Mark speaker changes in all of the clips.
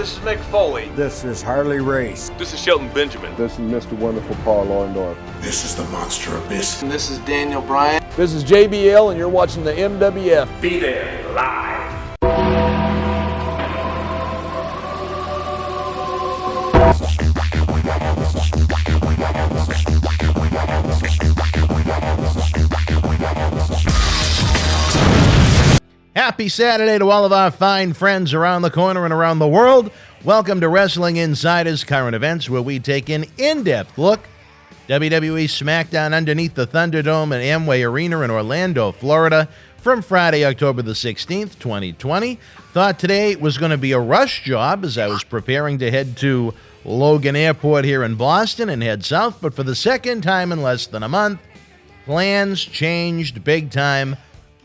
Speaker 1: This is Mick Foley.
Speaker 2: This is Harley Race.
Speaker 1: This is Shelton Benjamin.
Speaker 3: This is Mr. Wonderful Paul Orndorff.
Speaker 4: This is the Monster Abyss.
Speaker 5: And this is Daniel Bryan.
Speaker 6: This is JBL, and you're watching the MWF.
Speaker 1: Be there, live.
Speaker 7: Happy Saturday to all of our fine friends around the corner and around the world. Welcome to Wrestling Insider's Current Events, where we take an in-depth look WWE SmackDown underneath the Thunderdome at Amway Arena in Orlando, Florida, from Friday, October the 16th, 2020. Thought today was going to be a rush job as I was preparing to head to Logan Airport here in Boston and head south, but for the second time in less than a month, plans changed big time.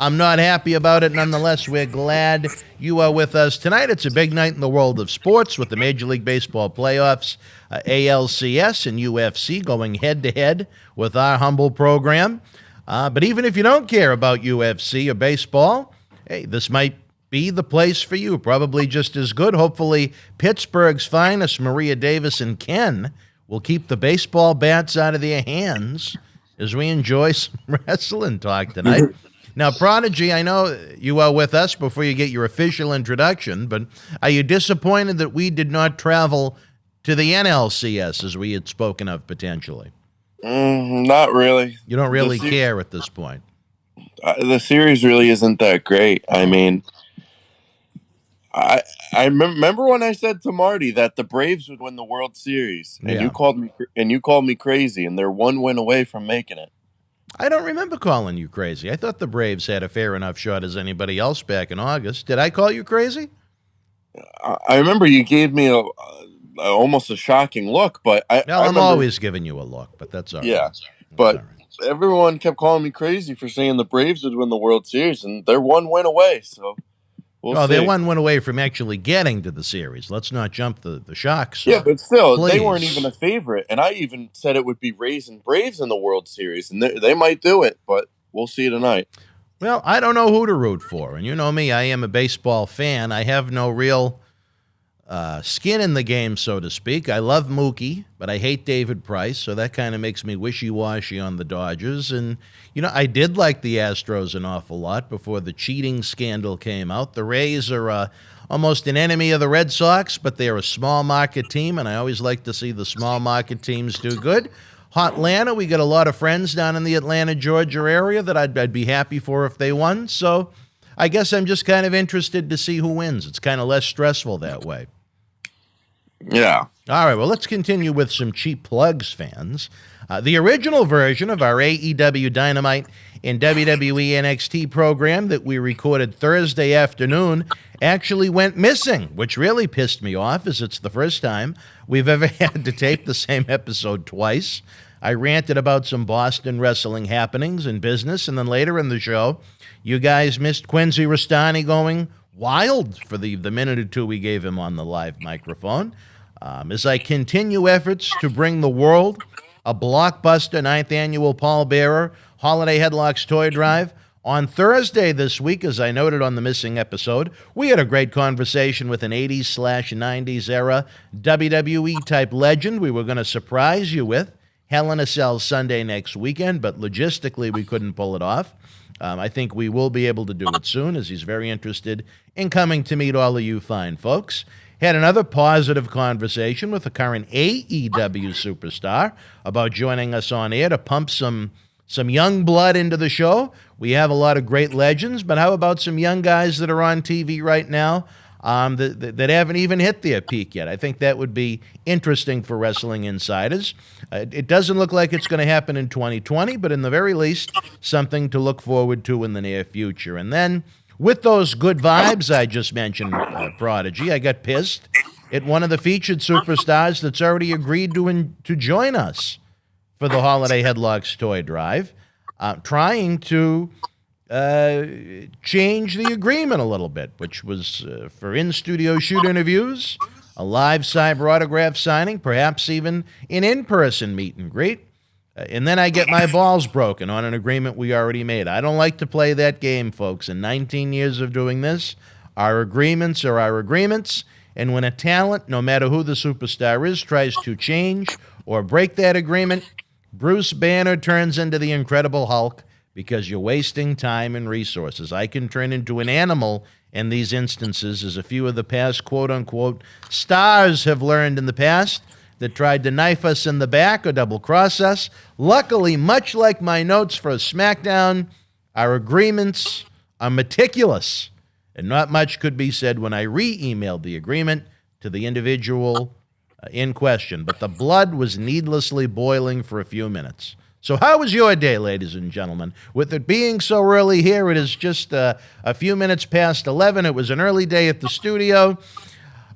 Speaker 7: I'm not happy about it. Nonetheless, we're glad you are with us tonight. It's a big night in the world of sports with the Major League Baseball playoffs, ALCS and UFC going head-to-head with our humble program. But even if you don't care about UFC or baseball, hey, this might be the place for you. Probably just as good. Hopefully, Pittsburgh's finest, Maria Davis and Ken, will keep the baseball bats out of their hands as we enjoy some wrestling talk tonight. Now, Prodigy, I know you are with us before you get your official introduction, but are you disappointed that we did not travel to the NLCS as we had spoken of potentially?
Speaker 3: Not really.
Speaker 7: You don't really care at this point?
Speaker 3: The series really isn't that great. I mean, I remember when I said to Marty that the Braves would win the World Series, and you called me crazy, and they're one win away from making it.
Speaker 7: I don't remember calling you crazy. I thought the Braves had a fair enough shot as anybody else back in August. Did I call you crazy?
Speaker 3: I remember you gave me almost a shocking look, but
Speaker 7: I'm always giving you a look, but that's all right.
Speaker 3: Yeah, but everyone kept calling me crazy for saying the Braves would win the World Series, and they're one win away, so we'll see.
Speaker 7: They're one win away from actually getting to the series. Let's not jump the shocks.
Speaker 3: Yeah, but still,
Speaker 7: please.
Speaker 3: They weren't even a favorite, and I even said it would be Rays and Braves in the World Series, and they might do it, but we'll see tonight.
Speaker 7: Well, I don't know who to root for, and you know me, I am a baseball fan. I have no real skin in the game, so to speak. I love Mookie, but I hate David Price, so that kind of makes me wishy-washy on the Dodgers. And, you know, I did like the Astros an awful lot before the cheating scandal came out. The Rays are almost an enemy of the Red Sox, but they're a small-market team, and I always like to see the small-market teams do good. Hotlanta, we got a lot of friends down in the Atlanta, Georgia area that I'd be happy for if they won. So I guess I'm just kind of interested to see who wins. It's kind of less stressful that way.
Speaker 3: Yeah.
Speaker 7: All right, well, let's continue with some cheap plugs, fans. The original version of our AEW Dynamite and WWE NXT program that we recorded Thursday afternoon actually went missing, which really pissed me off, as it's the first time we've ever had to tape the same episode twice. I ranted about some Boston wrestling happenings and business, and then later in the show, you guys missed Quincy Rastani going wild for the minute or two we gave him on the live microphone. As I continue efforts to bring the world a blockbuster 9th annual pallbearer Holiday Headlocks Toy Drive, on Thursday this week, as I noted on the missing episode, we had a great conversation with an 80s/90s era WWE-type legend we were going to surprise you with Hell in a Cell Sunday next weekend, but logistically we couldn't pull it off. I think we will be able to do it soon, as he's very interested in coming to meet all of you fine folks. Had another positive conversation with a current AEW superstar about joining us on air to pump some young blood into the show. We have a lot of great legends, but how about some young guys that are on TV right now that haven't even hit their peak yet? I think that would be interesting for Wrestling Insiders. It doesn't look like it's going to happen in 2020, but in the very least, something to look forward to in the near future. And then, with those good vibes I just mentioned, Prodigy, I got pissed at one of the featured superstars that's already agreed to join us for the Holiday Headlocks Toy Drive, trying to change the agreement a little bit, which was for in-studio shoot interviews, a live cyber autograph signing, perhaps even an in-person meet and greet. And then I get my balls broken on an agreement we already made. I don't like to play that game, folks. In 19 years of doing this, our agreements are our agreements, And when a talent, no matter who the superstar is, tries to change or break that agreement, Bruce Banner turns into the Incredible Hulk because you're wasting time and resources. I can turn into an animal in these instances, as a few of the past quote-unquote stars have learned in the past that tried to knife us in the back or double-cross us. Luckily, much like my notes for SmackDown, our agreements are meticulous, and not much could be said when I re-emailed the agreement to the individual in question. But the blood was needlessly boiling for a few minutes. So how was your day, ladies and gentlemen? With it being so early here, it is just a few minutes past 11. It was an early day at the studio.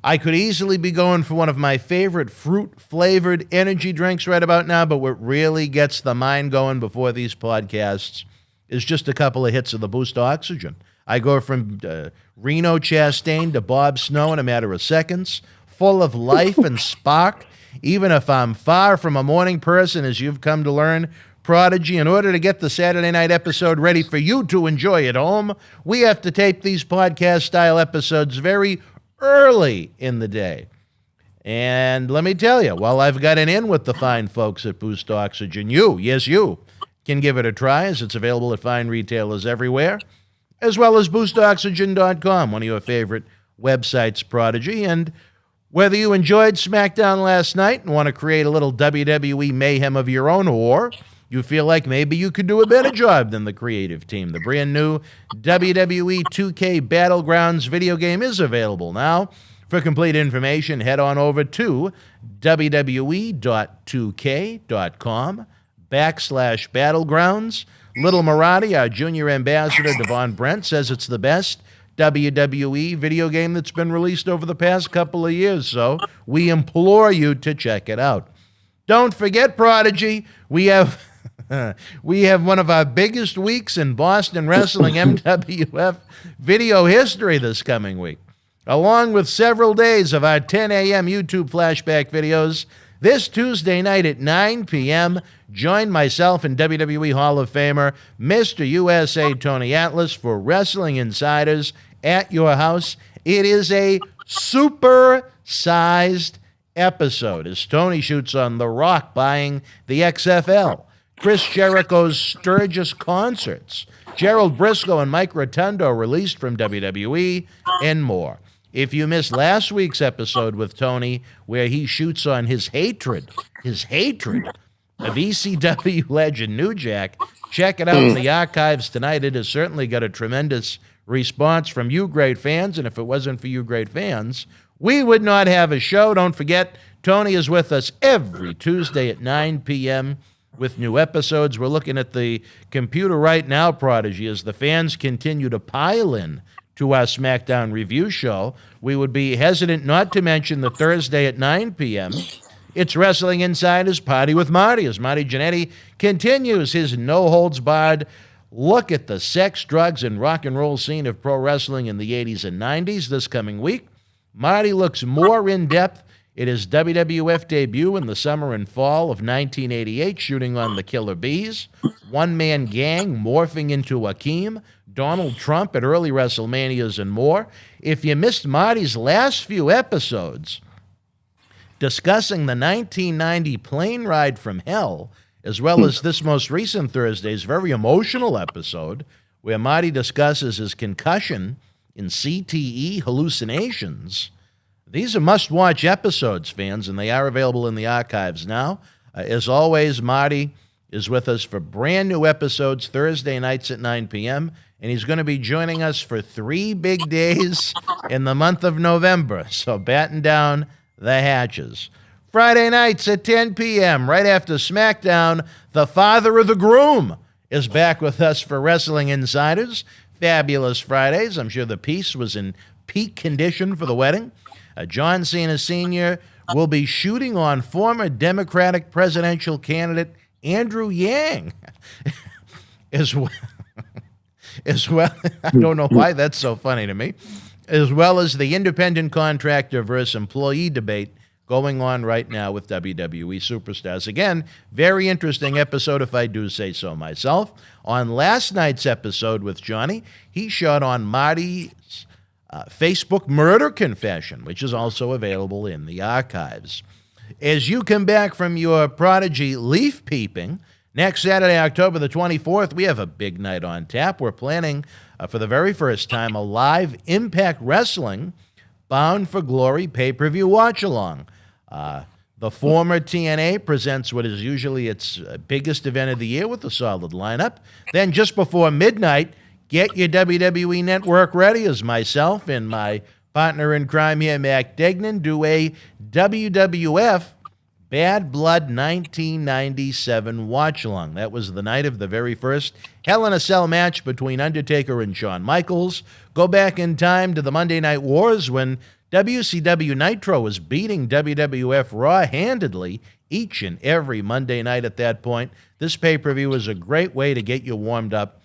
Speaker 7: I could easily be going for one of my favorite fruit-flavored energy drinks right about now, but what really gets the mind going before these podcasts is just a couple of hits of the Boost Oxygen. I go from Reno Chastain to Bob Snow in a matter of seconds, full of life and spark. Even if I'm far from a morning person, as you've come to learn, Prodigy, in order to get the Saturday night episode ready for you to enjoy at home, we have to tape these podcast-style episodes very early in the day. And let me tell you, while I've got an in with the fine folks at Boost Oxygen, you can give it a try, as it's available at fine retailers everywhere, as well as boostoxygen.com, one of your favorite websites, Prodigy. And whether you enjoyed SmackDown last night and want to create a little WWE mayhem of your own, or you feel like maybe you could do a better job than the creative team, the brand new WWE 2K Battlegrounds video game is available now. For complete information, head on over to www.2k.com/battlegrounds. Little Marty, our junior ambassador, Devon Brent, says it's the best WWE video game that's been released over the past couple of years, so we implore you to check it out. Don't forget, Prodigy, we have one of our biggest weeks in Boston Wrestling MWF video history this coming week, along with several days of our 10 a.m. YouTube flashback videos. This Tuesday night at 9 p.m., join myself and WWE Hall of Famer Mr. USA Tony Atlas for Wrestling Insiders at your house. It is a super-sized episode as Tony shoots on The Rock buying the XFL, Chris Jericho's Sturgis concerts, Gerald Briscoe and Mike Rotundo released from WWE, and more. If you missed last week's episode with Tony, where he shoots on his hatred of ECW legend New Jack, check it out in the archives tonight. It has certainly got a tremendous response from you great fans, and if it wasn't for you great fans, we would not have a show. Don't forget, Tony is with us every Tuesday at 9 p.m. with new episodes. We're looking at the computer right now, Prodigy, as the fans continue to pile in to our SmackDown review show. We would be hesitant not to mention the Thursday at 9 p.m. It's Wrestling Insiders Party with Marty, as Marty Jannetty continues his no-holds-barred look at the sex, drugs, and rock and roll scene of pro wrestling in the 80s and 90s. This coming week, Marty looks more in-depth at his WWF debut in the summer and fall of 1988, shooting on the Killer Bees, one-man gang morphing into Akeem, Donald Trump at early WrestleManias, and more. If you missed Marty's last few episodes discussing the 1990 plane ride from hell, as well as this most recent Thursday's very emotional episode where Marty discusses his concussion in CTE hallucinations, these are must-watch episodes, fans, and they are available in the archives now. As always, Marty is with us for brand new episodes Thursday nights at 9 p.m., and he's going to be joining us for 3 big days in the month of November, so batten down the hatches. Friday nights at 10 p.m., right after SmackDown, the father of the groom is back with us for Wrestling Insiders. Fabulous Fridays. I'm sure the piece was in peak condition for the wedding. John Cena Sr. will be shooting on former Democratic presidential candidate Andrew Yang. as well, I don't know why that's so funny to me, as well as the independent contractor versus employee debate going on right now with WWE superstars. Again, very interesting episode, if I do say so myself. On last night's episode with Johnny, he shot on Marty's Facebook Murder Confession, which is also available in the archives. As you come back from your Prodigy leaf peeping, next Saturday, October the 24th, we have a big night on tap. We're planning, for the very first time, a live Impact Wrestling Bound for Glory pay-per-view watch-along. The former TNA presents what is usually its biggest event of the year with a solid lineup. Then just before midnight, get your WWE Network ready as myself and my partner in crime here, Mac Degnan, do a WWF Bad Blood 1997 watch-along. That was the night of the very first Hell in a Cell match between Undertaker and Shawn Michaels. Go back in time to the Monday Night Wars when WCW Nitro was beating WWF Raw handedly each and every Monday night at that point. This pay-per-view is a great way to get you warmed up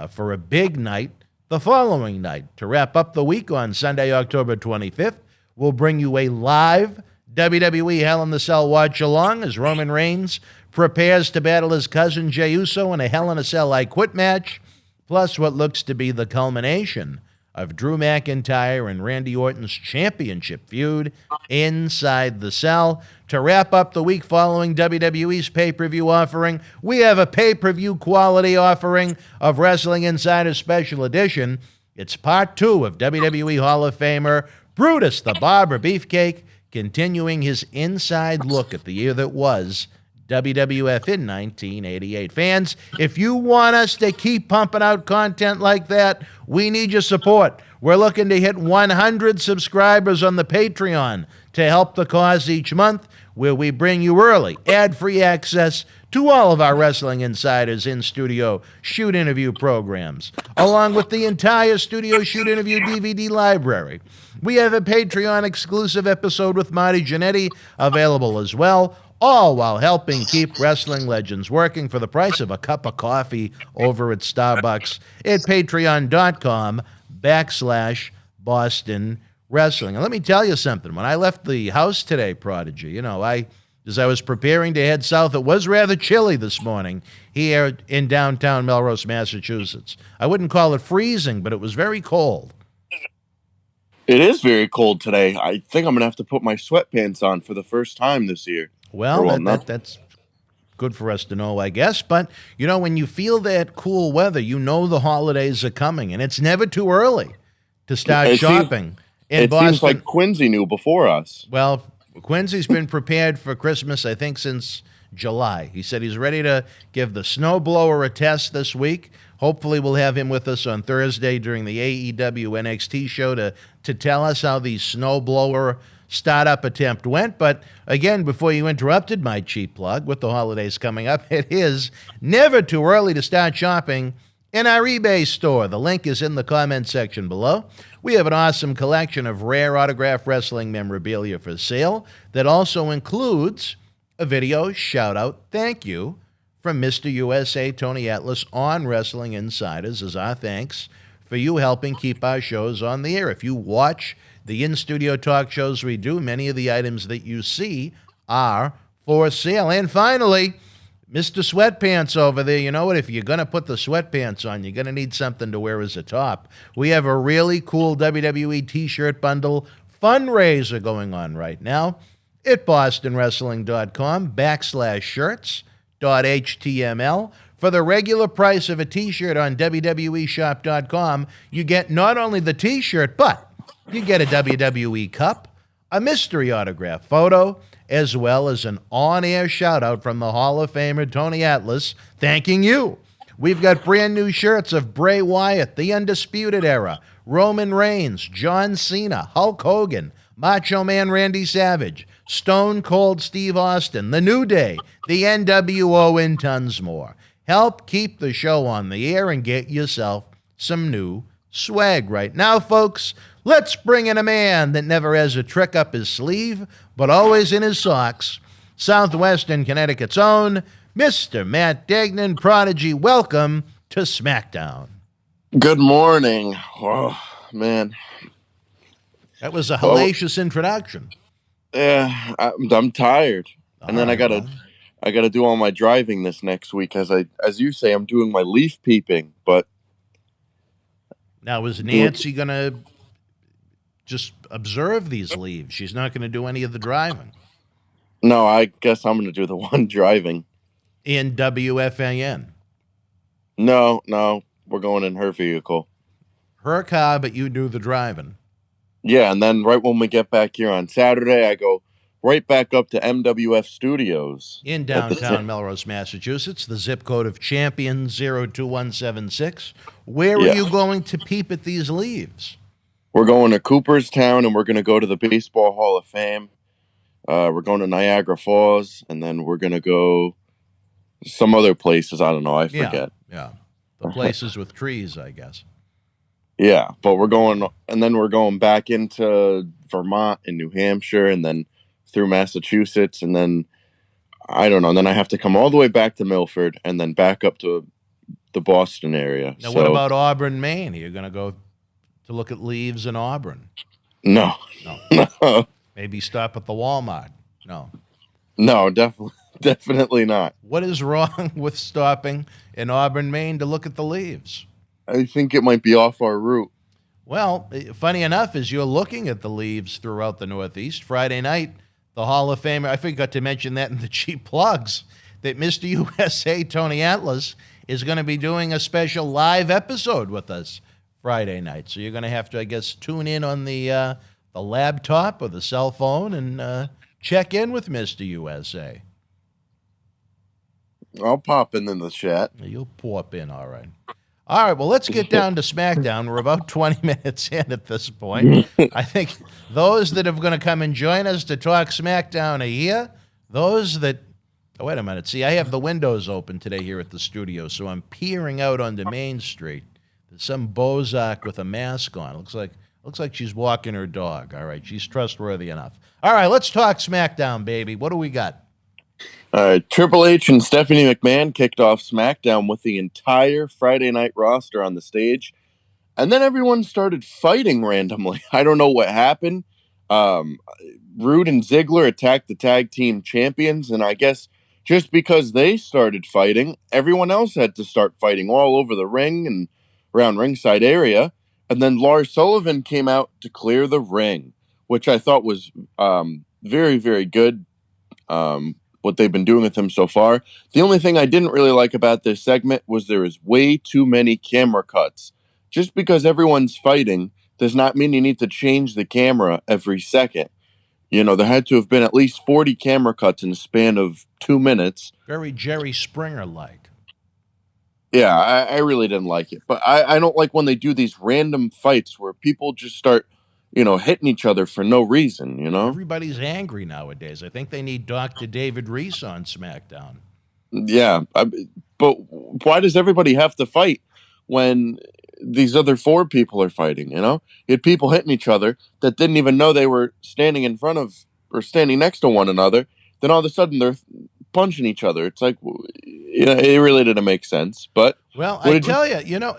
Speaker 7: for a big night the following night. To wrap up the week on Sunday, October 25th, we'll bring you a live WWE Hell in the Cell watch-along as Roman Reigns prepares to battle his cousin Jey Uso in a Hell in a Cell I Quit match, plus what looks to be the culmination of Drew McIntyre and Randy Orton's championship feud inside the cell. To wrap up the week following WWE's pay-per-view offering, we have a pay-per-view quality offering of Wrestling Insider Special Edition. It's part 2 of WWE Hall of Famer Brutus the Barber Beefcake, continuing his inside look at the year that was WWF in 1988. Fans, if you want us to keep pumping out content like that, we need your support. We're looking to hit 100 subscribers on the Patreon to help the cause each month, where we bring you early, ad-free access to all of our Wrestling Insiders in-studio shoot interview programs, along with the entire Studio Shoot Interview DVD library. We have a Patreon-exclusive episode with Marty Jannetty available as well, all while helping keep wrestling legends working for the price of a cup of coffee over at Starbucks at patreon.com/Boston Wrestling. And let me tell you something. When I left the house today, Prodigy, as I was preparing to head south, it was rather chilly this morning here in downtown Melrose, Massachusetts. I wouldn't call it freezing, but it was very cold.
Speaker 3: It is very cold today. I think I'm going to have to put my sweatpants on for the first time this year.
Speaker 7: Well, that's good for us to know, I guess. But, when you feel that cool weather, the holidays are coming, and it's never too early to start shopping in Boston.
Speaker 3: It seems like Quincy knew before us.
Speaker 7: Well, Quincy's been prepared for Christmas, I think, since July. He said he's ready to give the snowblower a test this week. Hopefully we'll have him with us on Thursday during the AEW NXT show to tell us how the snowblower startup attempt went. But again, before you interrupted my cheap plug, with the holidays coming up, it is never too early to start shopping in our eBay store. The link is in the comment section below. We have an awesome collection of rare autographed wrestling memorabilia for sale that also includes a video shout-out thank you from Mr. USA Tony Atlas on Wrestling Insiders as our thanks for you helping keep our shows on the air. If you watch the in-studio talk shows we do, many of the items that you see are for sale. And finally, Mr. Sweatpants over there, you know what? If you're going to put the sweatpants on, you're going to need something to wear as a top. We have a really cool WWE t-shirt bundle fundraiser going on right now at bostonwrestling.com/shirts.html. For the regular price of a t-shirt on WWEshop.com, you get not only the t-shirt, but you get a WWE cup, a mystery autograph photo, as well as an on-air shout-out from the Hall of Famer Tony Atlas thanking you. We've got brand new shirts of Bray Wyatt, The Undisputed Era, Roman Reigns, John Cena, Hulk Hogan, Macho Man Randy Savage, Stone Cold Steve Austin, The New Day, the NWO, and tons more. Help keep the show on the air and get yourself some new swag right now, folks. Let's bring in a man that never has a trick up his sleeve, but always in his socks. Southwestern Connecticut's own Mr. Matt Degnan. Prodigy, welcome to SmackDown.
Speaker 3: Good morning. Oh, man.
Speaker 7: That was a hellacious introduction.
Speaker 3: Yeah, I'm tired. And then I gotta do all my driving this next week. As you say, I'm doing my leaf peeping, but
Speaker 7: now is Nancy gonna just observe these leaves. She's not going to do any of the driving.
Speaker 3: No, I guess I'm going to do the one driving.
Speaker 7: In WFAN.
Speaker 3: No, we're going in her vehicle.
Speaker 7: Her car, but you do the driving.
Speaker 3: Yeah, and then right when we get back here on Saturday, I go right back up to MWF Studios.
Speaker 7: In downtown Melrose, Massachusetts, the zip code of Champion 02176. Where are you going to peep at these leaves?
Speaker 3: We're going to Cooperstown, and we're going to go to the Baseball Hall of Fame. We're going to Niagara Falls, and then we're going to go some other places. I don't know. I forget.
Speaker 7: Yeah. The places with trees, I guess.
Speaker 3: Yeah, but we're going back into Vermont and New Hampshire, and then through Massachusetts, and then I don't know. And then I have to come all the way back to Milford, and then back up to the Boston area.
Speaker 7: Now, what about Auburn, Maine? Are you going to go to look at leaves in Auburn?
Speaker 3: No.
Speaker 7: Maybe stop at the Walmart?
Speaker 3: No, definitely not.
Speaker 7: What is wrong with stopping in Auburn, Maine to look at the leaves?
Speaker 3: I think it might be off our route.
Speaker 7: Well, funny enough, as you're looking at the leaves throughout the Northeast, Friday night, the Hall of Famer, I forgot to mention that in the cheap plugs, that Mr. USA Tony Atlas is going to be doing a special live episode with us Friday night. So you're going to have to, I guess, tune in on the laptop or the cell phone and check in with Mr. USA.
Speaker 3: I'll pop in the chat.
Speaker 7: You'll pop in, all right. All right, well, let's get down to SmackDown. We're about 20 minutes in at this point. I think those that are going to come and join us to talk SmackDown are here. Those that, oh, wait a minute. See, I have the windows open today here at the studio, so I'm peering out onto Main Street. There's some Bozak with a mask on. Looks like she's walking her dog. All right, she's trustworthy enough. All right, let's talk SmackDown, baby. What do we got?
Speaker 3: All right, Triple H and Stephanie McMahon kicked off SmackDown with the entire Friday night roster on the stage, and then everyone started fighting randomly. I don't know what happened. Rude and Ziggler attacked the tag team champions, and I guess just because they started fighting, everyone else had to start fighting all over the ring and around ringside area. And then Lars Sullivan came out to clear the ring, which I thought was very, very good. What they've been doing with him so far. The only thing I didn't really like about this segment was there is way too many camera cuts. Just because everyone's fighting does not mean you need to change the camera every second. You know, there had to have been at least 40 camera cuts in a span of 2 minutes.
Speaker 7: Very Jerry Springer-like.
Speaker 3: Yeah, I really didn't like it. But I don't like when they do these random fights where people just start, hitting each other for no reason,
Speaker 7: Everybody's angry nowadays. I think they need Dr. David Reese on SmackDown.
Speaker 3: Yeah, but why does everybody have to fight when these other 4 people are fighting, You had people hitting each other that didn't even know they were standing in front of or standing next to one another. Then all of a sudden they're punching each other. It's like, it really didn't make sense. But
Speaker 7: well, I tell you,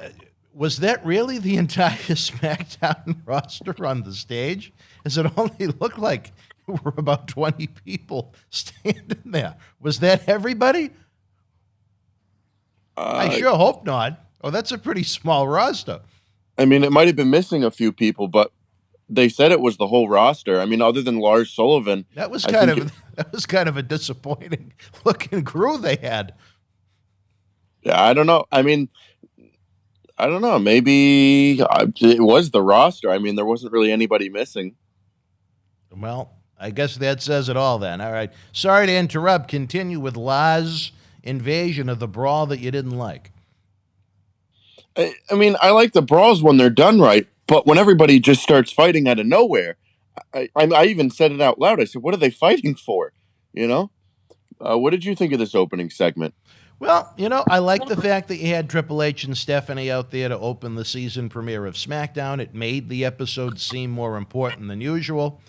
Speaker 7: was that really the entire SmackDown roster on the stage? As it only looked like there were about 20 people standing there. Was that everybody? I sure hope not. Oh, that's a pretty small roster.
Speaker 3: I mean, it might have been missing a few people, but they said it was the whole roster. I mean, other than Lars Sullivan.
Speaker 7: That was kind of a disappointing looking crew they had.
Speaker 3: Yeah, I don't know. I mean, I don't know. Maybe it was the roster. I mean, there wasn't really anybody missing.
Speaker 7: Well, I guess that says it all then. All right. Sorry to interrupt. Continue with Lars' invasion of the brawl that you didn't like.
Speaker 3: I mean, I like the brawls when they're done right, but when everybody just starts fighting out of nowhere, I even said it out loud. I said, what are they fighting for? What did you think of this opening segment?
Speaker 7: Well, I like the fact that you had Triple H and Stephanie out there to open the season premiere of SmackDown. It made the episode seem more important than usual.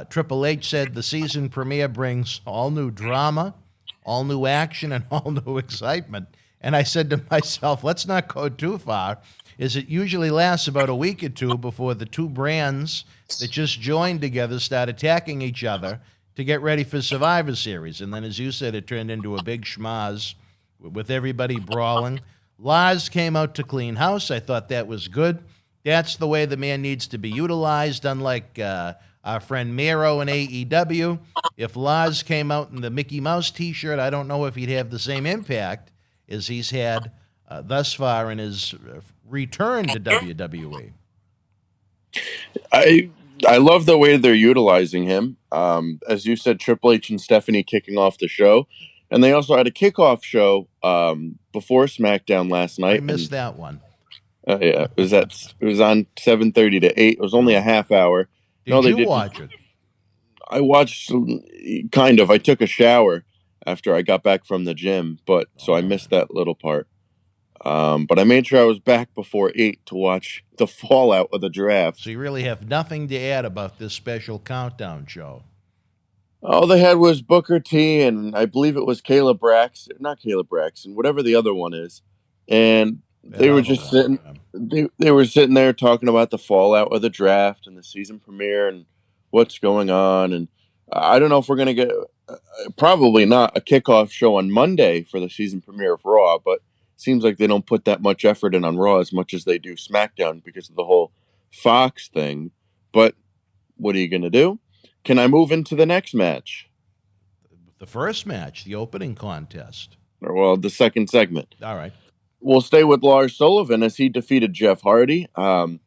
Speaker 7: Triple H said the season premiere brings all new drama, all new action, and all new excitement. And I said to myself, let's not go too far, as it usually lasts about a week or two before the 2 brands that just joined together start attacking each other to get ready for Survivor Series. And then, as you said, it turned into a big schmaz with everybody brawling. Lars came out to clean house. I thought that was good. That's the way the man needs to be utilized, unlike our friend Miro in AEW. If Lars came out in the Mickey Mouse T-shirt, I don't know if he'd have the same impact as he's had thus far in his return to WWE.
Speaker 3: I love the way they're utilizing him. As you said, Triple H and Stephanie kicking off the show, and they also had a kickoff show before SmackDown last night.
Speaker 7: I missed that one.
Speaker 3: Yeah, it was on 7:30 to 8. It was only a half hour.
Speaker 7: Did you watch it?
Speaker 3: I watched kind of. I took a shower after I got back from the gym, so I missed that little part. But I made sure I was back before 8 to watch the fallout of the draft.
Speaker 7: So you really have nothing to add about this special countdown show.
Speaker 3: All they had was Booker T, and I believe it was not Caleb Braxton, whatever the other one is. And they were just sitting. They were sitting there talking about the fallout of the draft and the season premiere and what's going on. And I don't know if we're going to get probably not a kickoff show on Monday for the season premiere of Raw, but it seems like they don't put that much effort in on Raw as much as they do SmackDown because of the whole Fox thing. But what are you going to do? Can I move into the next match?
Speaker 7: The first match, the opening contest.
Speaker 3: Well, the second segment.
Speaker 7: All right.
Speaker 3: We'll stay with Lars Sullivan as he defeated Jeff Hardy. I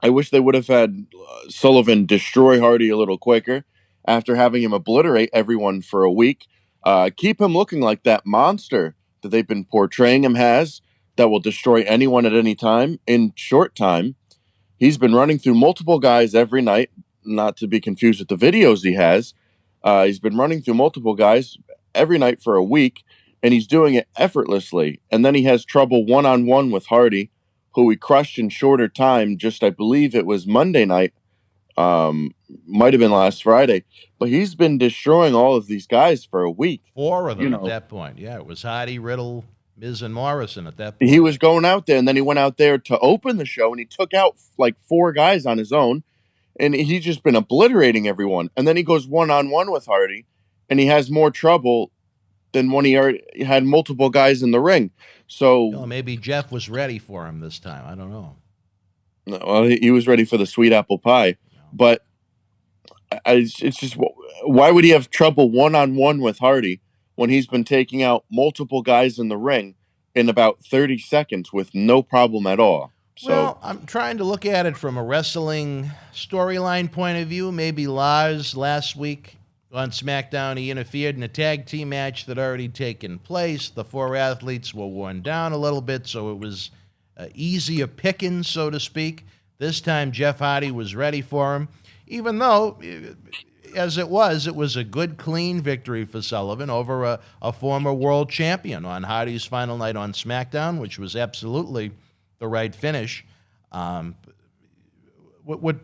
Speaker 3: wish they would have had Sullivan destroy Hardy a little quicker after having him obliterate everyone for a week. Keep him looking like that monster that they've been portraying him as that will destroy anyone at any time in short time. He's been running through multiple guys every night, not to be confused with the videos he has. He's been running through multiple guys every night for a week, and he's doing it effortlessly. And then he has trouble one-on-one with Hardy, who he crushed in shorter time, I believe it was Monday night, might have been last Friday. But he's been destroying all of these guys for a week.
Speaker 7: 4 of them at that point. Yeah, it was Hardy, Riddle, Miz, and Morrison at that point.
Speaker 3: He was going out there, and then he went out there to open the show, and he took out like 4 guys on his own. And he's just been obliterating everyone. And then he goes one-on-one with Hardy, and he has more trouble than when he already had multiple guys in the ring. So
Speaker 7: maybe Jeff was ready for him this time. I don't know.
Speaker 3: No, well, he was ready for the sweet apple pie. No. But it's just, why would he have trouble one-on-one with Hardy when he's been taking out multiple guys in the ring in about 30 seconds with no problem at all?
Speaker 7: Well, I'm trying to look at it from a wrestling storyline point of view. Maybe Lars last week on SmackDown, he interfered in a tag team match that had already taken place. The 4 athletes were worn down a little bit, so it was easier pickings, so to speak. This time, Jeff Hardy was ready for him, even though, as it was a good, clean victory for Sullivan over a former world champion on Hardy's final night on SmackDown, which was absolutely the right finish. What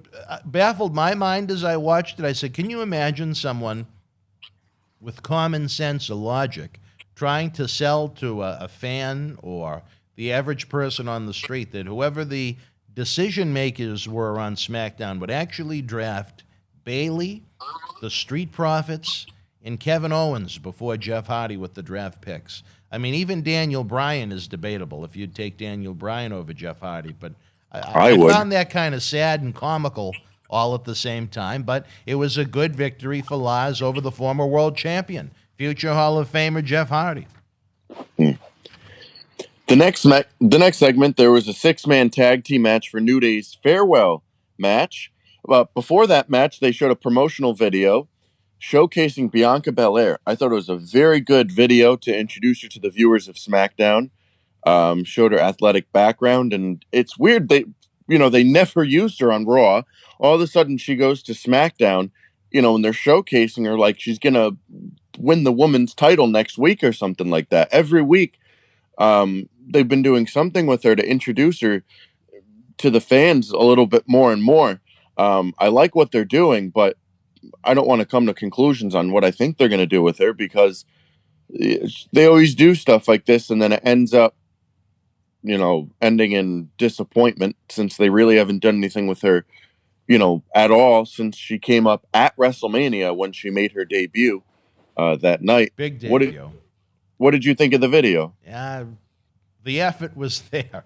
Speaker 7: baffled my mind as I watched it, I said, can you imagine someone with common sense or logic trying to sell to a fan or the average person on the street that whoever the decision makers were on SmackDown would actually draft Bayley, the Street Profits, and Kevin Owens before Jeff Hardy with the draft picks? I mean, even Daniel Bryan is debatable if you'd take Daniel Bryan over Jeff Hardy, but I found that kind of sad and comical all at the same time. But it was a good victory for Lars over the former world champion, future Hall of Famer Jeff Hardy.
Speaker 3: The next segment, there was a 6-man tag team match for New Day's farewell match. But before that match, they showed a promotional video showcasing Bianca Belair. I thought it was a very good video to introduce her to the viewers of SmackDown. Showed her athletic background, and it's weird they never used her on Raw. All of a sudden she goes to SmackDown, and they're showcasing her like she's gonna win the women's title next week or something like that. Every week, they've been doing something with her to introduce her to the fans a little bit more and more. I like what they're doing, but I don't want to come to conclusions on what I think they're going to do with her because they always do stuff like this and then it ends up, ending in disappointment since they really haven't done anything with her, at all since she came up at WrestleMania when she made her debut that night.
Speaker 7: Big debut.
Speaker 3: What did you think of the video?
Speaker 7: The effort was there.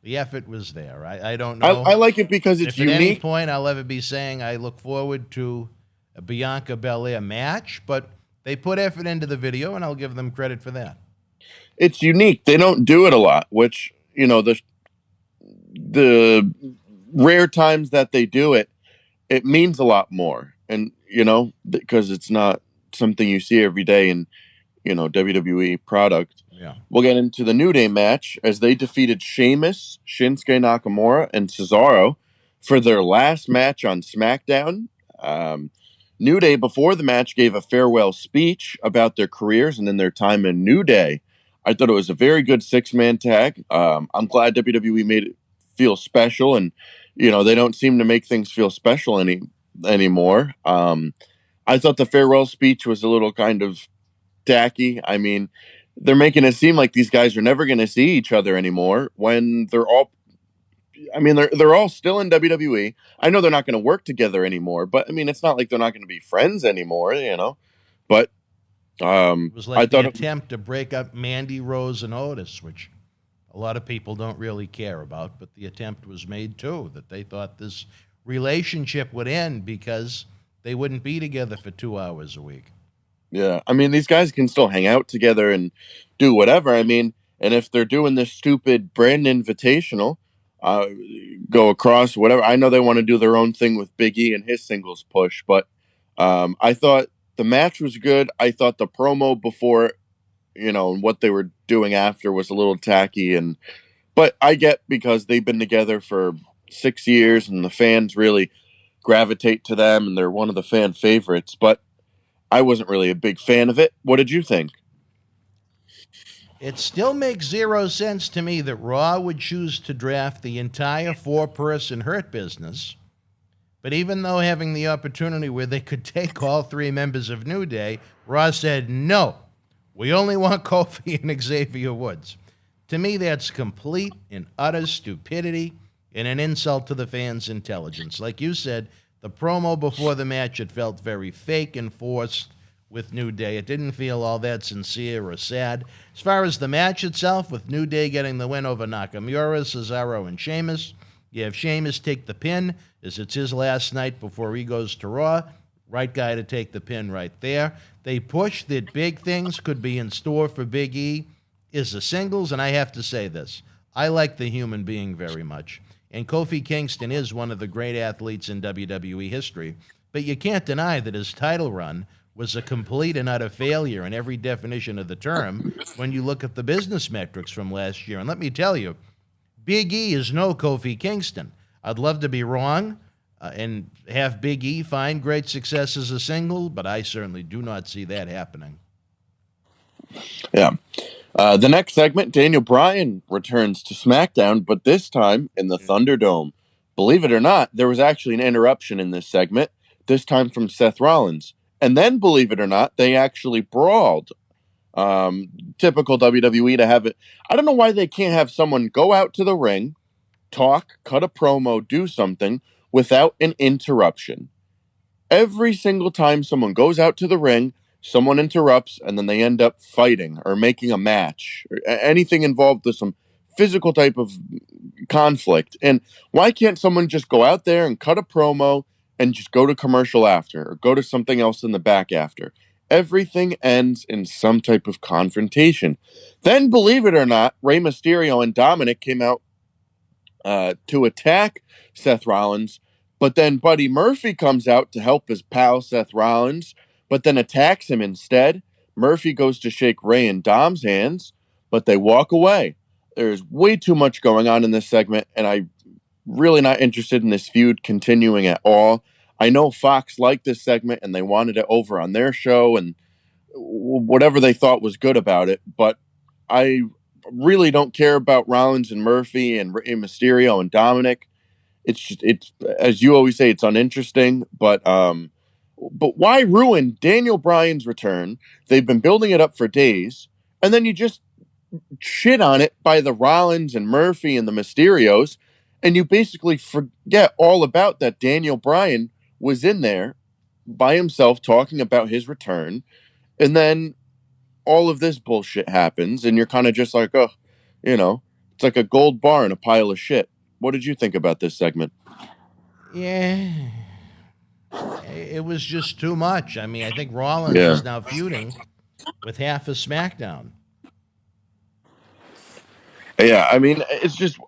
Speaker 7: The effort was there. I don't
Speaker 3: I,
Speaker 7: know.
Speaker 3: I like it because it's
Speaker 7: If at any
Speaker 3: unique.
Speaker 7: point I'll ever be saying I look forward to a Bianca Belair match, but they put effort into the video, and I'll give them credit for that.
Speaker 3: It's unique. They don't do it a lot, which, the rare times that they do it, it means a lot more. And, because it's not something you see every day in, WWE product.
Speaker 7: Yeah.
Speaker 3: We'll get into the New Day match as they defeated Sheamus, Shinsuke Nakamura, and Cesaro for their last match on SmackDown. New Day, before the match, gave a farewell speech about their careers and then their time in New Day. I thought it was a very good six-man tag. I'm glad WWE made it feel special, and they don't seem to make things feel special anymore. I thought the farewell speech was a little kind of tacky. I mean, they're making it seem like these guys are never going to see each other anymore when they're all. I mean, they're all still in WWE. I know they're not going to work together anymore, but I mean, it's not like they're not going to be friends anymore, But
Speaker 7: It was like
Speaker 3: I
Speaker 7: the
Speaker 3: thought
Speaker 7: attempt to break up Mandy Rose and Otis, which a lot of people don't really care about, but the attempt was made too, that they thought this relationship would end because they wouldn't be together for 2 hours a week.
Speaker 3: Yeah, I mean, these guys can still hang out together and do whatever. I mean, and if they're doing this stupid brand invitational, go across whatever. I know they want to do their own thing with Big E and his singles push, but I thought the match was good. I thought the promo before, and what they were doing after was a little tacky, but I get because they've been together for 6 years and the fans really gravitate to them and they're one of the fan favorites, but I wasn't really a big fan of it. What did you think?
Speaker 7: It still makes zero sense to me that Raw would choose to draft the entire four-person Hurt Business, but even though having the opportunity where they could take all three members of New Day, Raw said, no, we only want Kofi and Xavier Woods. To me, that's complete and utter stupidity and an insult to the fans' intelligence. Like you said, the promo before the match, it felt very fake and forced with New Day. It didn't feel all that sincere or sad. As far as the match itself, with New Day getting the win over Nakamura, Cesaro, and Sheamus, you have Sheamus take the pin, as it's his last night before he goes to Raw. Right guy to take the pin right there. They push that big things could be in store for Big E is the singles, and I have to say this. I like the human being very much. And Kofi Kingston is one of the great athletes in WWE history. But you can't deny that his title run was a complete and utter failure in every definition of the term when you look at the business metrics from last year. And let me tell you, Big E is no Kofi Kingston. I'd love to be wrong and have Big E find great success as a single, but I certainly do not see that happening.
Speaker 3: Yeah. The next segment, Daniel Bryan returns to SmackDown, but this time in the Thunderdome. Believe it or not, there was actually an interruption in this segment, this time from Seth Rollins. And then, believe it or not, they actually brawled. Typical WWE to have it. I don't know why they can't have someone go out to the ring, talk, cut a promo, do something without an interruption. Every single time someone goes out to the ring, someone interrupts, and then they end up fighting or making a match or anything involved with some physical type of conflict. And why can't someone just go out there and cut a promo and just go to commercial after or go to something else in the back after? Everything ends in some type of confrontation. Then, believe it or not, Rey Mysterio and Dominic came out to attack Seth Rollins, but then Buddy Murphy comes out to help his pal Seth Rollins, but then attacks him instead. Murphy goes to shake Rey and Dom's hands, but they walk away. There's way too much going on in this segment, and I'm really not interested in this feud continuing at all. I know Fox liked this segment, and they wanted it over on their show, and whatever they thought was good about it, but I really don't care about Rollins and Murphy and Rey Mysterio and Dominic. It's as you always say, it's uninteresting, but why ruin Daniel Bryan's return? They've been building it up for days, and then you just shit on it by the Rollins and Murphy and the Mysterios, and you basically forget all about that Daniel Bryan was in there by himself talking about his return, and then all of this bullshit happens, and you're kind of just like, oh, It's like a gold bar in a pile of shit. What did you think about this segment?
Speaker 7: Yeah, it was just too much. I mean, I think Rollins is now feuding with half of SmackDown.
Speaker 3: Yeah, I mean, it's just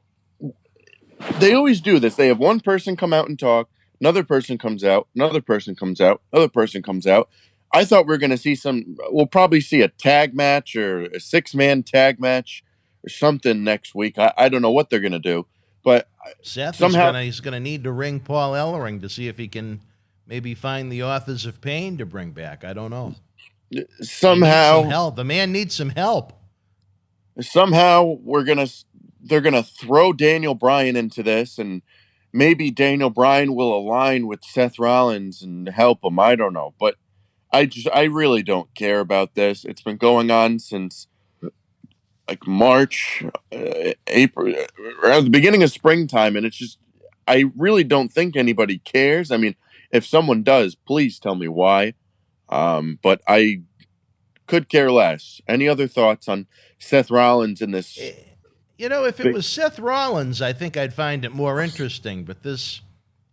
Speaker 3: they always do this. They have one person come out and talk, another person comes out, another person comes out, another person comes out. I thought we were going to see we'll probably see a tag match or a 6-man tag match or something next week. I don't know what they're going to do, but
Speaker 7: Seth
Speaker 3: somehow
Speaker 7: he's gonna need to ring Paul Ellering to see if he can maybe find the Authors of Pain to bring back. I don't know.
Speaker 3: Somehow,
Speaker 7: some help. The man needs some help.
Speaker 3: Somehow they're gonna throw Daniel Bryan into this, and maybe Daniel Bryan will align with Seth Rollins and help him. I don't know, but I really don't care about this. It's been going on since like March, April, around the beginning of springtime, and it's just I really don't think anybody cares. I mean, if someone does, please tell me why. But I could care less. Any other thoughts on Seth Rollins in this?
Speaker 7: You know, if it was Seth Rollins, I think I'd find it more interesting. But this,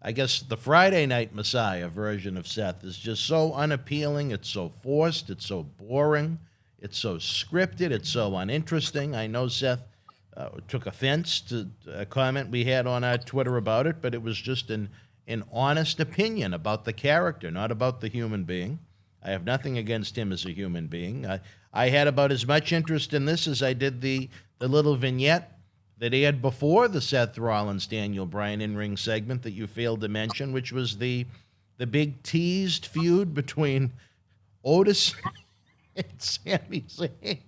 Speaker 7: I guess, the Friday Night Messiah version of Seth is just so unappealing. It's so forced. It's so boring. It's so scripted. It's so uninteresting. I know Seth took offense to a comment we had on our Twitter about it, but it was just an honest opinion about the character, not about the human being. I have nothing against him as a human being. I had about as much interest in this as I did the little vignette that aired before the Seth Rollins, Daniel Bryan in-ring segment that you failed to mention, which was the big teased feud between Otis and Sami Zayn.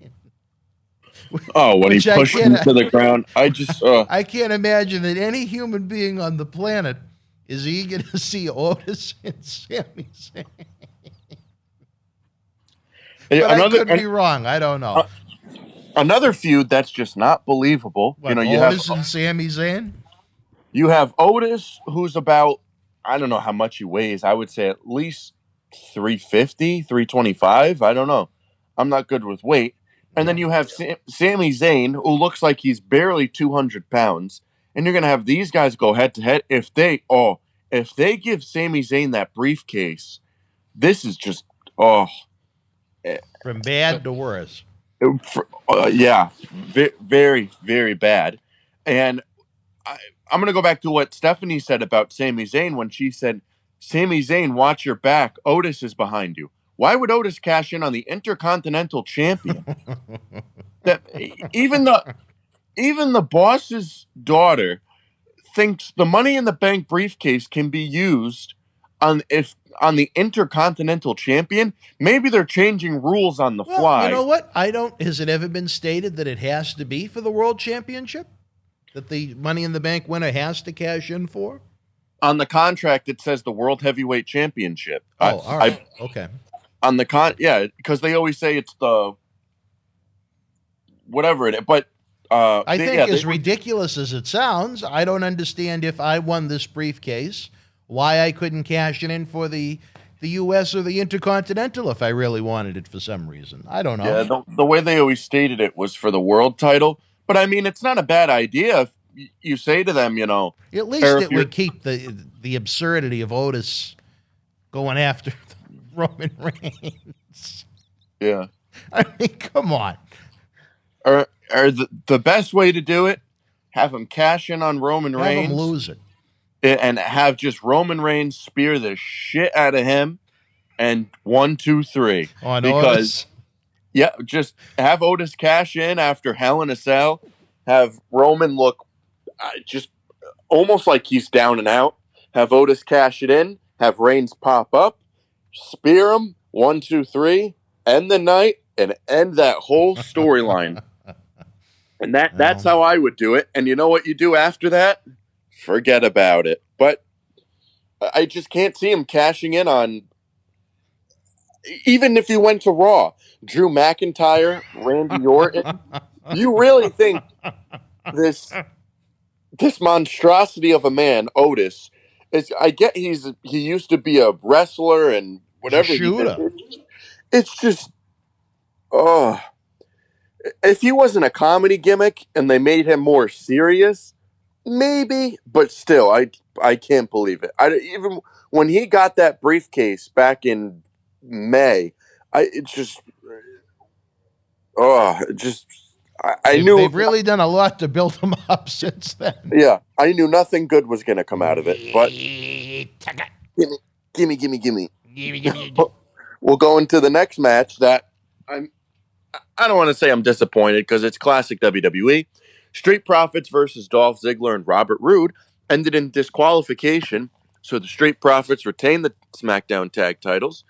Speaker 3: Oh, when he pushed him to the ground.
Speaker 7: I can't imagine that any human being on the planet is eager to see Otis and Sami Zayn. But I could be wrong. I don't know.
Speaker 3: Another feud that's just not believable.
Speaker 7: What, Otis and Sami Zayn?
Speaker 3: You have Otis, who's about, I don't know how much he weighs. I would say at least 350, 325. I don't know. I'm not good with weight. And then you have Sami Zayn, who looks like he's barely 200 pounds. And you're going to have these guys go head to head. If they give Sami Zayn that briefcase, this is just,
Speaker 7: from bad to worse.
Speaker 3: Yeah, very, very bad. And I'm going to go back to what Stephanie said about Sami Zayn when she said, Sami Zayn, watch your back. Otis is behind you. Why would Otis cash in on the Intercontinental Champion? That even the boss's daughter thinks the Money in the Bank briefcase can be used on the Intercontinental Champion. Maybe they're changing rules on the fly.
Speaker 7: You know what? Has it ever been stated that it has to be for the World Championship? That the Money in the Bank winner has to cash in for?
Speaker 3: On the contract, it says the World Heavyweight Championship.
Speaker 7: Oh, all right. Okay.
Speaker 3: On the because they always say it's the whatever it is. But
Speaker 7: I think as ridiculous as it sounds, I don't understand if I won this briefcase, why I couldn't cash it in for the U.S. or the Intercontinental if I really wanted it for some reason. I don't know.
Speaker 3: Yeah, the way they always stated it was for the world title. But I mean, it's not a bad idea if you say to them,
Speaker 7: At least it would keep the absurdity of Otis going after Roman Reigns.
Speaker 3: Yeah.
Speaker 7: I mean, come on.
Speaker 3: Or the best way to do it, have him cash in on Roman Reigns.
Speaker 7: Have him lose it.
Speaker 3: And have just Roman Reigns spear the shit out of him and 1, 2, 3.
Speaker 7: On
Speaker 3: because
Speaker 7: Otis.
Speaker 3: Yeah, just have Otis cash in after Hell in a Cell. Have Roman look just almost like he's down and out. Have Otis cash it in. Have Reigns pop up. Spear him. 1, 2, 3. End the night and end that whole storyline. And that's how I would do it. And you know what you do after that? Forget about it. But I just can't see him cashing in on, even if he went to Raw, Drew McIntyre, Randy Orton. You really think this monstrosity of a man, Otis, I get he used to be a wrestler and whatever he did. It's just, if he wasn't a comedy gimmick and they made him more serious, maybe, but still, I can't believe it. Even when he got that briefcase back in May, I knew
Speaker 7: they've really done a lot to build him up since then.
Speaker 3: Yeah, I knew nothing good was going to come out of it, but gimme. We'll go into the next match that I don't want to say I'm disappointed because it's classic WWE. Street Profits versus Dolph Ziggler and Robert Roode ended in disqualification, so the Street Profits retained the SmackDown tag titles.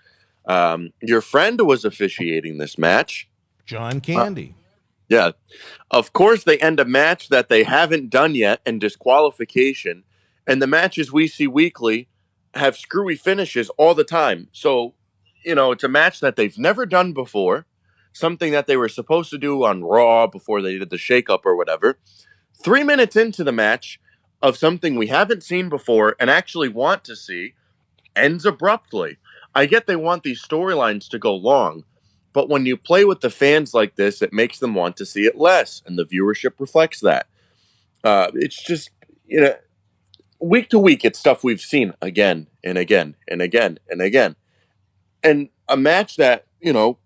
Speaker 3: Your friend was officiating this match.
Speaker 7: John Candy.
Speaker 3: Yeah. Of course, they end a match that they haven't done yet in disqualification, and the matches we see weekly have screwy finishes all the time. So, it's a match that they've never done before, something that they were supposed to do on Raw before they did the shakeup or whatever. 3 minutes into the match of something we haven't seen before and actually want to see ends abruptly. I get they want these storylines to go long, but when you play with the fans like this, it makes them want to see it less, and the viewership reflects that. It's just, week to week, it's stuff we've seen again and again and again and again. And a match that, Roode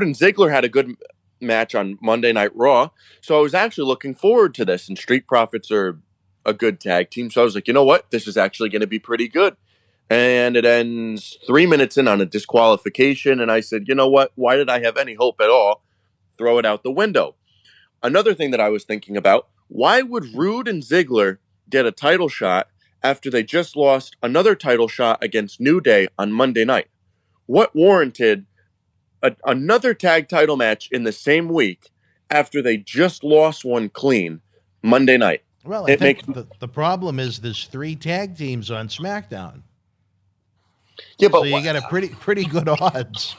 Speaker 3: and Ziggler had a good match on Monday Night Raw, so I was actually looking forward to this, and Street Profits are a good tag team, so I was like, you know what? This is actually going to be pretty good. And it ends 3 minutes in on a disqualification. And I said, you know what? Why did I have any hope at all? Throw it out the window. Another thing that I was thinking about, why would Roode and Ziggler get a title shot after they just lost another title shot against New Day on Monday night? What warranted another tag title match in the same week after they just lost one clean Monday night?
Speaker 7: Well, I think the problem is there's 3 tag teams on SmackDown.
Speaker 3: Yeah, but
Speaker 7: so you got a pretty good odds.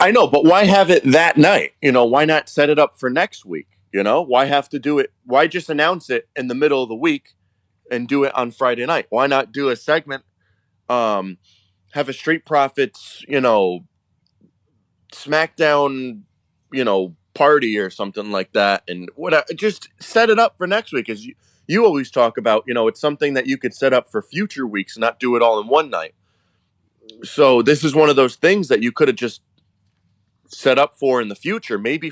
Speaker 3: I know, but why have it that night? Why not set it up for next week? Why have to do it? Why just announce it in the middle of the week and do it on Friday night? Why not do a segment, have a Street Profits, SmackDown, party or something like that, and just set it up for next week. As you always talk about, it's something that you could set up for future weeks, not do it all in one night. So this is one of those things that you could have just set up for in the future. Maybe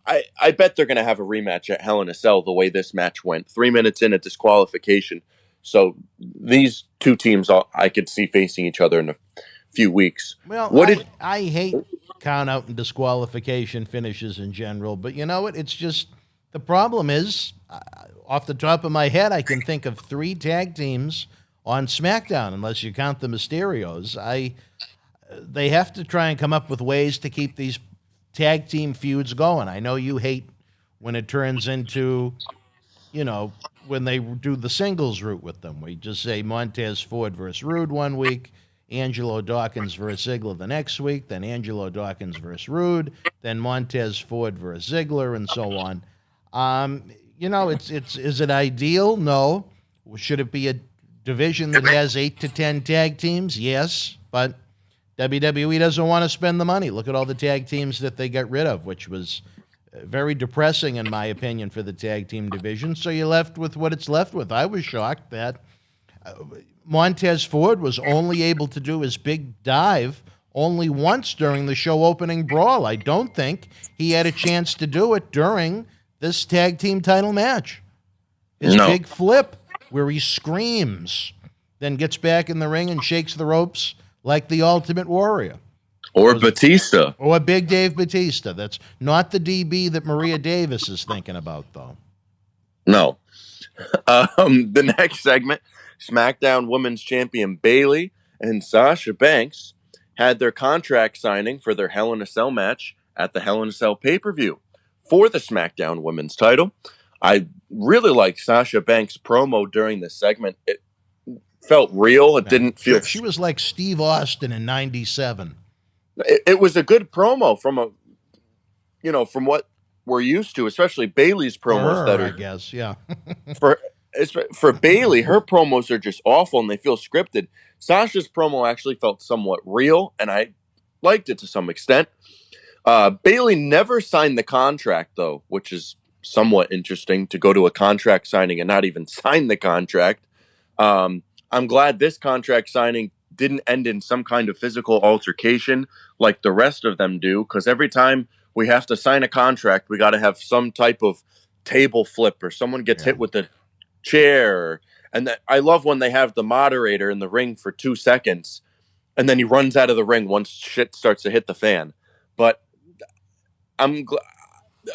Speaker 3: I bet they're going to have a rematch at Hell in a Cell the way this match went. 3 minutes in at disqualification. So these two teams I could see facing each other in a few weeks.
Speaker 7: Well, I hate count out and disqualification finishes in general, but you know what? It's just the problem is, off the top of my head, I can think of 3 tag teams on SmackDown, unless you count the Mysterios. They have to try and come up with ways to keep these tag team feuds going. I know you hate when it turns into, when they do the singles route with them. We just say Montez Ford versus Roode one week, Angelo Dawkins versus Ziggler the next week, then Angelo Dawkins versus Roode, then Montez Ford versus Ziggler, and so on. Is it ideal? No. Should it be a division that has 8 to 10 tag teams? Yes, but WWE doesn't want to spend the money. Look at all the tag teams that they got rid of, which was very depressing, in my opinion, for the tag team division. So you're left with what it's left with. I was shocked that Montez Ford was only able to do his big dive only once during the show opening brawl. I don't think he had a chance to do it during this tag team title match. His big flip where he screams, then gets back in the ring and shakes the ropes like the Ultimate Warrior.
Speaker 3: Or Batista.
Speaker 7: Or Big Dave Batista. That's not the DB that Maria Davis is thinking about, though.
Speaker 3: No. The next segment, SmackDown Women's Champion Bayley and Sasha Banks had their contract signing for their Hell in a Cell match at the Hell in a Cell pay-per-view for the SmackDown Women's title. I really liked Sasha Banks' promo during this segment. It felt real. It didn't feel...
Speaker 7: She was like Steve Austin in 97.
Speaker 3: It was a good promo from from what we're used to, especially Bayley's promos.
Speaker 7: I guess, yeah.
Speaker 3: For Bayley, her promos are just awful and they feel scripted. Sasha's promo actually felt somewhat real, and I liked it to some extent. Bailey never signed the contract, though, which is somewhat interesting to go to a contract signing and not even sign the contract. I'm glad this contract signing didn't end in some kind of physical altercation like the rest of them do, because every time we have to sign a contract, we got to have some type of table flip or someone gets hit with a chair. And I love when they have the moderator in the ring for 2 seconds and then he runs out of the ring once shit starts to hit the fan. But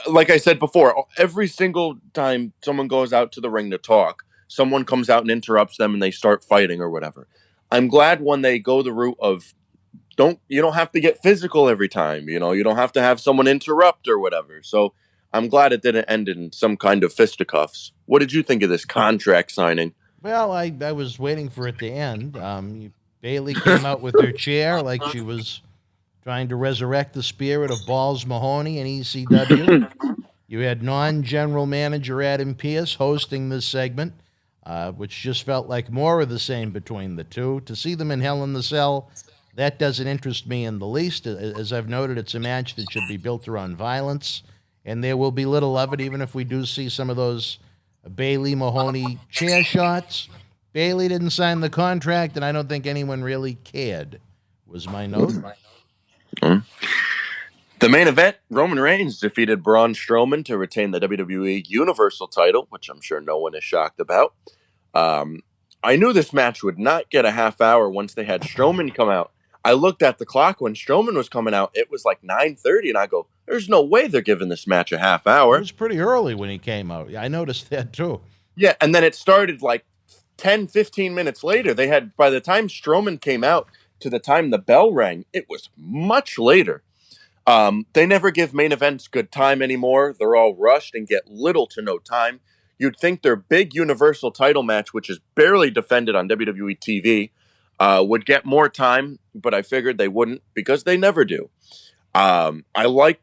Speaker 3: like I said before, every single time someone goes out to the ring to talk, someone comes out and interrupts them and they start fighting or whatever. I'm glad when they go the route of you don't have to get physical every time, you don't have to have someone interrupt or whatever. So I'm glad it didn't end in some kind of fisticuffs. What did you think of this contract signing?
Speaker 7: Well, I was waiting for it to end. Bailey came out with her chair like she was trying to resurrect the spirit of Balls Mahoney in ECW. You had non-general manager Adam Pearce hosting this segment, which just felt like more of the same between the two. To see them in Hell in the Cell, that doesn't interest me in the least. As I've noted, it's a match that should be built around violence, and there will be little of it, even if we do see some of those Bailey-Mahoney chair shots. Bailey didn't sign the contract, and I don't think anyone really cared, was my note.
Speaker 3: The main event, Roman Reigns defeated Braun Strowman to retain the WWE Universal title, which I'm sure no one is shocked about. I knew this match would not get a half hour once they had Strowman come out. I looked at the clock when Strowman was coming out. It was like 9:30, and I go, there's no way they're giving this match a half hour.
Speaker 7: It was pretty early when he came out. I noticed that, too.
Speaker 3: Yeah, and then it started like 10, 15 minutes later. They had, by the time Strowman came out to the time the bell rang, it was much later. They never give main events good time anymore. They're all rushed and get little to no time. You'd think their big Universal title match, which is barely defended on WWE TV, would get more time, but I figured they wouldn't because they never do. I loved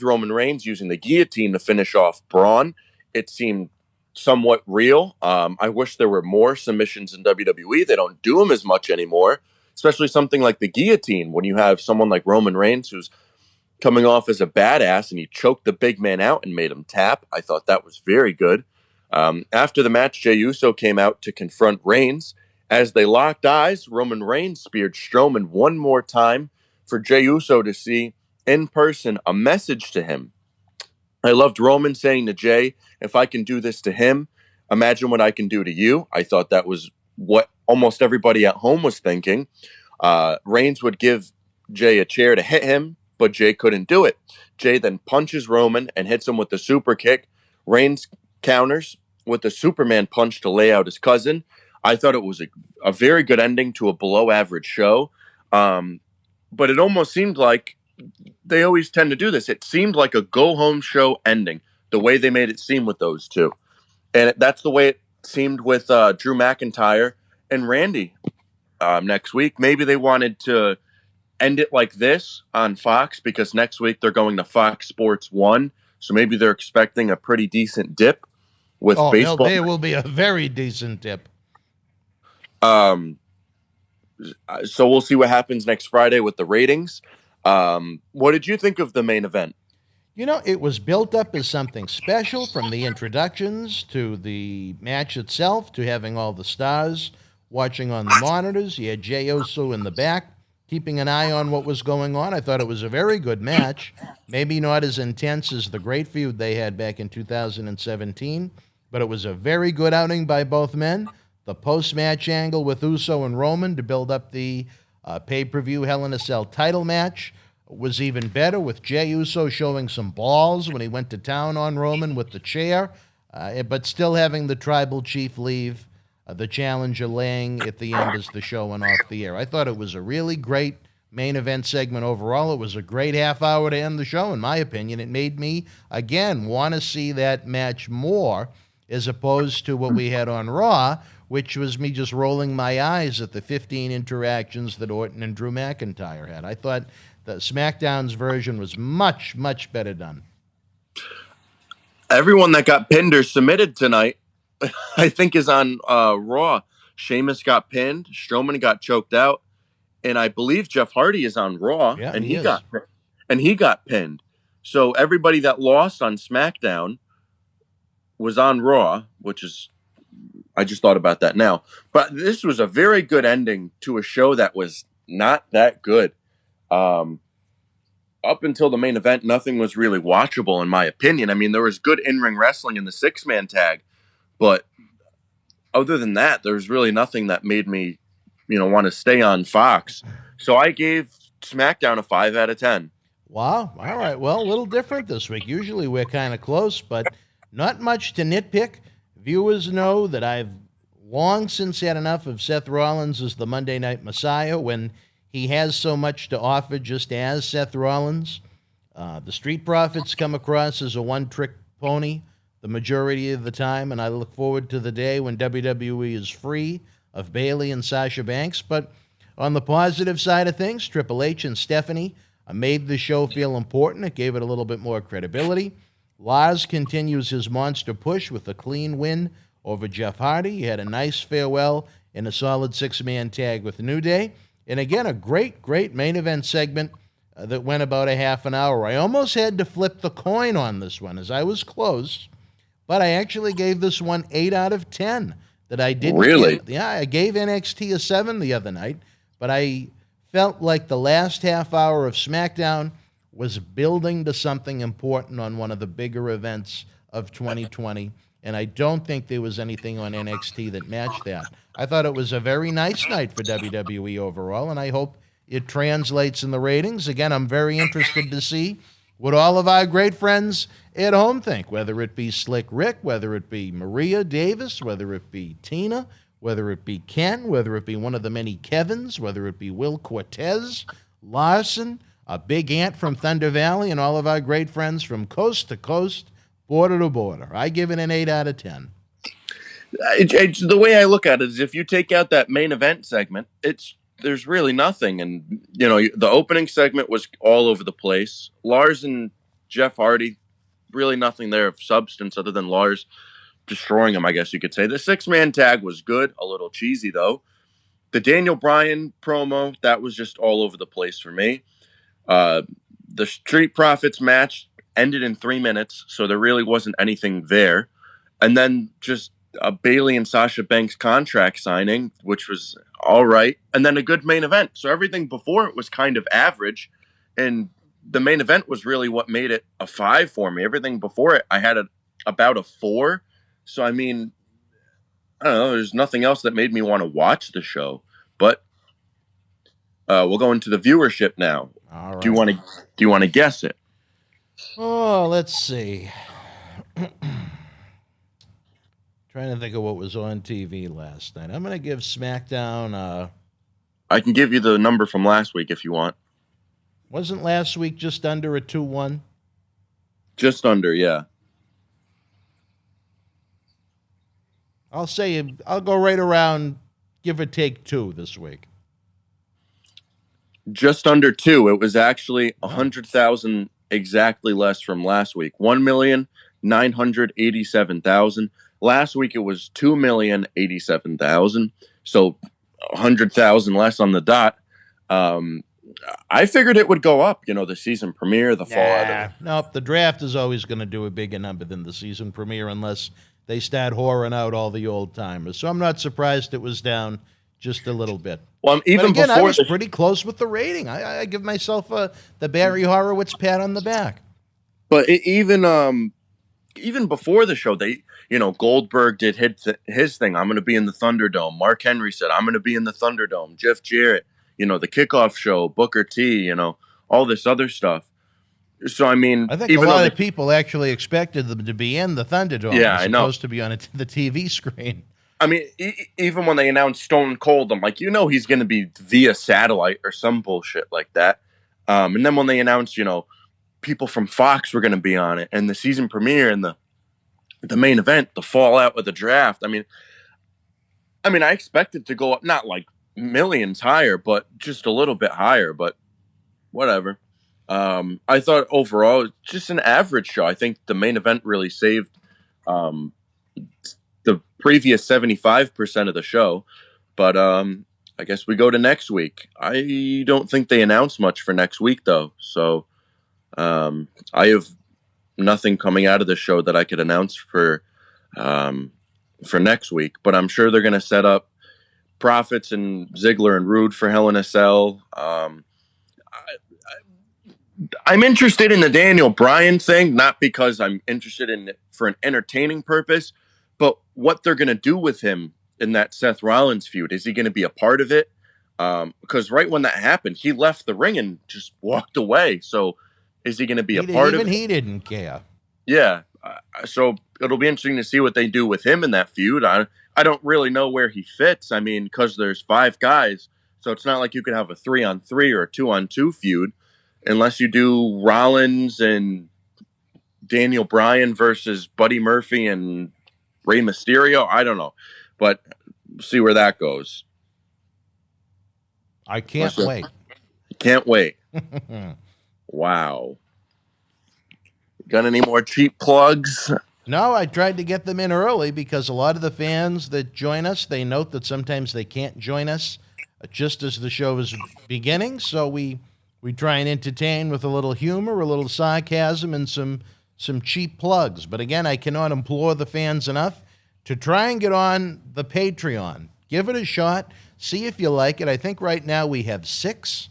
Speaker 3: Roman Reigns using the guillotine to finish off Braun. It seemed somewhat real. I wish there were more submissions in WWE. They don't do them as much anymore, especially something like the guillotine when you have someone like Roman Reigns who's coming off as a badass and he choked the big man out and made him tap. I thought that was very good. After the match, Jey Uso came out to confront Reigns. As they locked eyes, Roman Reigns speared Strowman one more time for Jey Uso to see in person a message to him. I loved Roman saying to Jey, if I can do this to him, imagine what I can do to you. I thought that was what almost everybody at home was thinking. Reigns would give Jey a chair to hit him, but Jey couldn't do it. Jey then punches Roman and hits him with the super kick. Reigns counters with the Superman punch to lay out his cousin. I thought it was a very good ending to a below-average show. But it almost seemed like they always tend to do this. It seemed like a go-home show ending, the way they made it seem with those two. And that's the way it seemed with Drew McIntyre and Randy next week. Maybe they wanted to end it like this on Fox because next week they're going to Fox Sports 1. So maybe they're expecting a pretty decent dip with baseball.
Speaker 7: There will be a very decent dip.
Speaker 3: So we'll see what happens next Friday with the ratings. What did you think of the main event?
Speaker 7: It was built up as something special, from the introductions to the match itself to having all the stars watching on the monitors. You had Jey Uso in the back, keeping an eye on what was going on. I thought it was a very good match. Maybe not as intense as the great feud they had back in 2017, but it was a very good outing by both men. The post-match angle with Uso and Roman to build up the pay-per-view Hell in a Cell title match was even better, with Jey Uso showing some balls when he went to town on Roman with the chair, but still having the tribal chief leave, the challenger laying at the end as the show went off the air. I thought it was a really great main event segment overall. It was a great half hour to end the show, in my opinion. It made me, again, want to see that match more as opposed to what we had on Raw, which was me just rolling my eyes at the 15 interactions that Orton and Drew McIntyre had. I thought the SmackDown's version was much, much better done.
Speaker 3: Everyone that got pinned or submitted tonight, I think, is on Raw. Sheamus got pinned. Strowman got choked out. and I believe Jeff Hardy is on Raw,
Speaker 7: Yeah,
Speaker 3: and
Speaker 7: he
Speaker 3: he got pinned. So everybody that lost on SmackDown was on Raw, which is, I just thought about that now. But this was a very good ending to a show that was not that good. Up until the main event, nothing was really watchable, in my opinion. I mean, there was good in-ring wrestling in the six-man tag, but other than that, there's really nothing that made me, want to stay on Fox. So I gave SmackDown a 5 out of 10.
Speaker 7: Wow. All right. Well, a little different this week. Usually we're kind of close, but not much to nitpick. Viewers know that I've long since had enough of Seth Rollins as the Monday Night Messiah when he has so much to offer just as Seth Rollins. The Street Profits come across as a one-trick pony the majority of the time, and I look forward to the day when WWE is free of Bayley and Sasha Banks. But on the positive side of things, Triple H and Stephanie made the show feel important. It gave it a little bit more credibility. Lars continues his monster push with a clean win over Jeff Hardy. He had a nice farewell in a solid six-man tag with New Day. And again, a great main event segment that went about a half an hour. I almost had to flip the coin on this one as I was close, but I actually gave this one 8 out of 10. That I didn't.
Speaker 3: Really?
Speaker 7: I gave NXT a 7 the other night, but I felt like the last half hour of SmackDown was building to something important on one of the bigger events of 2020, and I don't think there was anything on NXT that matched that. I thought it was a very nice night for WWE overall, and I hope it translates in the ratings. Again, I'm very interested to see what all of our great friends at home think, whether it be Slick Rick, whether it be Maria Davis, whether it be Tina, whether it be Ken, whether it be one of the many Kevins, whether it be Will Cortez, Larson, a big ant from Thunder Valley, and all of our great friends from coast to coast, border to border. I give it an 8 out of 10.
Speaker 3: The way I look at it is if you take out that main event segment, there's really nothing. And, the opening segment was all over the place. Lars and Jeff Hardy, really nothing there of substance other than Lars destroying him, I guess you could say. The six-man tag was good, a little cheesy, though. The Daniel Bryan promo, that was just all over the place for me. The Street Profits match ended in 3 minutes, so there really wasn't anything there. And then just a Bayley and Sasha Banks contract signing, which was all right. And then a good main event. So everything before it was kind of average. And the main event was really what made it a 5 for me. Everything before it, I had about a 4. So, I mean, I don't know. There's nothing else that made me want to watch the show. But we'll go into the viewership now.
Speaker 7: All right.
Speaker 3: Do you want to guess it?
Speaker 7: Oh, let's see. Trying to think of what was on TV last night. I'm going to give SmackDown.
Speaker 3: I can give you the number from last week if you want.
Speaker 7: Wasn't last week just under a 2-1?
Speaker 3: Just under, yeah.
Speaker 7: I'll go right around, give or take 2 this week.
Speaker 3: Just under 2. It was actually 100,000 exactly less from last week. 1,987,000. Last week it was 2,087,000. So 100,000 less on the dot. I figured it would go up. The season premiere, the fallout.
Speaker 7: Nope, the draft is always going to do a bigger number than the season premiere unless they start whoring out all the old timers. So I'm not surprised it was down just a little bit.
Speaker 3: Well, even
Speaker 7: but again,
Speaker 3: before
Speaker 7: I was pretty close with the rating. I give myself the Barry Horowitz pat on the back.
Speaker 3: But even before the show, Goldberg did his thing. I'm going to be in the Thunderdome. Mark Henry said, I'm going to be in the Thunderdome. Jeff Jarrett, the kickoff show, Booker T, all this other stuff. So, I mean,
Speaker 7: I think a lot of people actually expected them to be in the Thunderdome as opposed to be on the TV screen.
Speaker 3: I mean, even when they announced Stone Cold, I'm like, he's going to be via satellite or some bullshit like that. And then when they announced, people from Fox were going to be on it, and the season premiere and the main event, the fallout of the draft. I mean, I expected to go up, not like millions higher, but just a little bit higher. But whatever. I thought overall, just an average show. I think the main event really saved the previous 75% of the show. But I guess we go to next week. I don't think they announced much for next week, though. So I have nothing coming out of the show that I could announce for next week. But I'm sure they're going to set up Profits and Ziggler and Rude for Hell in a Cell. I'm interested in the Daniel Bryan thing, not because I'm interested in it for an entertaining purpose, but what they're going to do with him in that Seth Rollins feud. Is he going to be a part of it? Because right when that happened, he left the ring and just walked away. So is he going to be a part of it?
Speaker 7: Even he didn't care.
Speaker 3: Yeah. So it'll be interesting to see what they do with him in that feud. I don't really know where he fits. I mean, because there's 5 guys, so it's not like you could have a 3-on-3 or a 2-on-2 feud. Unless you do Rollins and Daniel Bryan versus Buddy Murphy and Rey Mysterio. I don't know. But see where that goes.
Speaker 7: I can't wait.
Speaker 3: Can't wait. Wow. Got any more cheap plugs?
Speaker 7: No, I tried to get them in early because a lot of the fans that join us, they note that sometimes they can't join us just as the show is beginning. So we try and entertain with a little humor, a little sarcasm, and some cheap plugs. But again, I cannot implore the fans enough to try and get on the Patreon. Give it a shot. See if you like it. I think right now we have 6.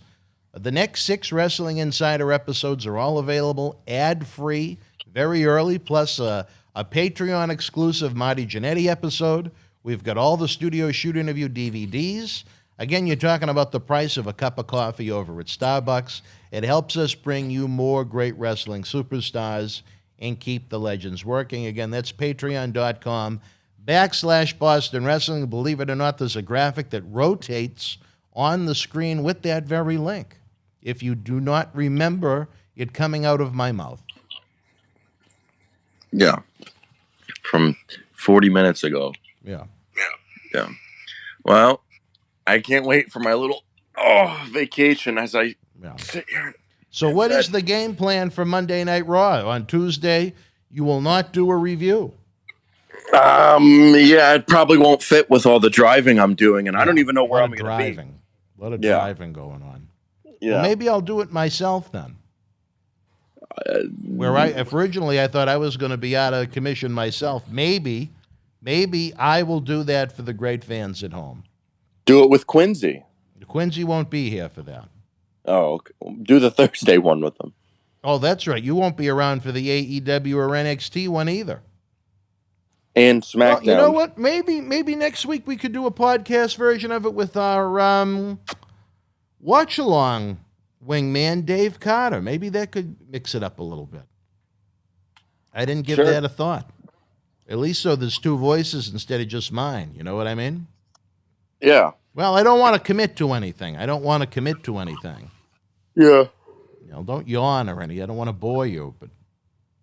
Speaker 7: The next 6 Wrestling Insider episodes are all available ad-free, very early, plus a Patreon exclusive Marty Jannetty episode. We've got all the studio shoot interview DVDs. Again, you're talking about the price of a cup of coffee over at Starbucks. It helps us bring you more great wrestling superstars and keep the legends working. Again, that's patreon.com/Boston Wrestling. Believe it or not, there's a graphic that rotates on the screen with that very link, if you do not remember it coming out of my mouth.
Speaker 3: Yeah. From 40 minutes ago.
Speaker 7: Yeah.
Speaker 3: Well, I can't wait for my little vacation as I sit here.
Speaker 7: So what is the game plan for Monday Night Raw? On Tuesday, you will not do a review.
Speaker 3: Yeah, it probably won't fit with all the driving I'm doing, and I don't even know where I'm going to be.
Speaker 7: A lot of driving going on.
Speaker 3: Yeah.
Speaker 7: Well, maybe I'll do it myself then. If originally I thought I was going to be out of commission myself, maybe I will do that for the great fans at home.
Speaker 3: Do it with Quincy.
Speaker 7: Quincy won't be here for that.
Speaker 3: Oh, okay. Do the Thursday one with them.
Speaker 7: Oh, that's right. You won't be around for the AEW or NXT one either.
Speaker 3: And SmackDown.
Speaker 7: Well, you know what? Maybe next week we could do a podcast version of it with our watch-along wingman, Dave Carter. Maybe that could mix it up a little bit. I didn't give that a thought. At least so there's 2 voices instead of just mine. You know what I mean?
Speaker 3: Yeah.
Speaker 7: Well, I don't want to commit to anything. Yeah. You know, don't yawn or anything. I don't want to bore you, but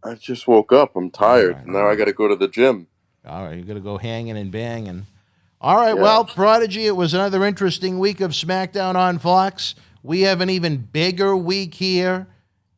Speaker 3: I just woke up. I'm tired. Right. Now I got to go to the gym.
Speaker 7: All right, you got to go hanging and banging. All right, well, Prodigy, it was another interesting week of SmackDown on Fox. We have an even bigger week here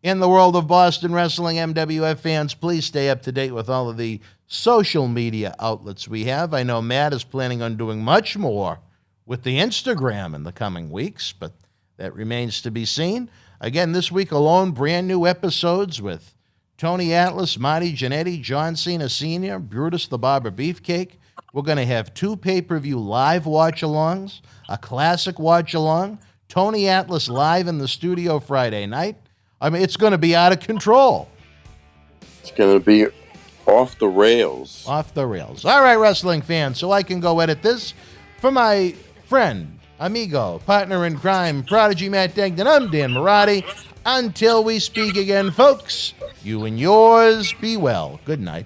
Speaker 7: in the world of Boston Wrestling. MWF fans, please stay up to date with all of the social media outlets we have. I know Matt is planning on doing much more with the Instagram in the coming weeks, but that remains to be seen. Again, this week alone, brand new episodes with Tony Atlas, Marty Jannetty, John Cena Sr., Brutus the Barber Beefcake. We're going to have 2 pay-per-view live watch-alongs, a classic watch-along, Tony Atlas live in the studio Friday night. I mean, it's going to be out of control.
Speaker 3: It's going to be off the rails.
Speaker 7: Off the rails. All right, wrestling fans, so I can go edit this for my friend, amigo, partner in crime, Prodigy Matt Degnan. I'm Dan Mirade. Until we speak again, folks, you and yours be well. Good night.